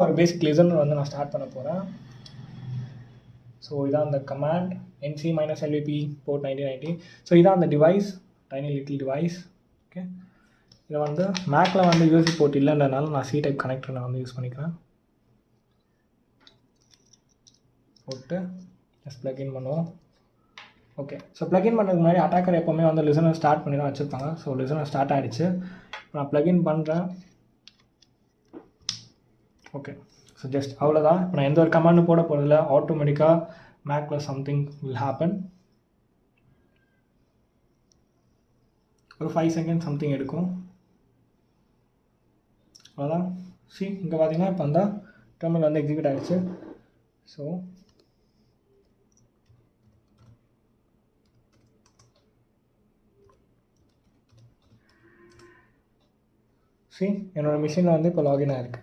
ஒரு பேசிக் லிசனர் வந்து நான் ஸ்டார்ட் பண்ண போகிறேன். ஸோ இதான் அந்த கமாண்ட் nc-lvp port 9090. ஸோ இதான் அந்த device, tiny little device. Okay, இதை வந்து மேக்கில் வந்து யூஎஸ்பி போர்ட் இல்லைன்றனால நான் சி டைப் கனெக்டர் நான் வந்து யூஸ் பண்ணிக்கிறேன். போட்டு ஜஸ்ட் ப்ளக்இன் பண்ணுவோம். ஓகே, ஸோ ப்ளக்இன் பண்ணுறதுக்கு முன்னாடி அட்டாக்கர் எப்போவுமே வந்து லிசனர் ஸ்டார்ட் பண்ணி தான் வச்சுருப்பாங்க. ஸோ லிசனர் ஸ்டார்ட் ஆகிடுச்சு. நான் ப்ளக்இன் பண்ணுறேன். ஓகே, ஸோ ஜஸ்ட் அவ்வளோதான். இப்போ நான் எந்த ஒரு கமாண்டும் போட போகிறதில்ல. ஆட்டோமேட்டிக்காக மேக்கில் சம்திங் வில் ஹேப்பன். ஒரு 5 செகண்ட் சம்திங் எடுக்கும். அவ்வளோதான். இங்கே பார்த்தீங்கன்னா இப்போ அந்த டெர்மினல் வந்து எக்ஸிக்யூட் ஆகிடுச்சு. ஸோ என்னோடய மிஷினில் வந்து இப்போ லாகின் ஆகிருக்கு.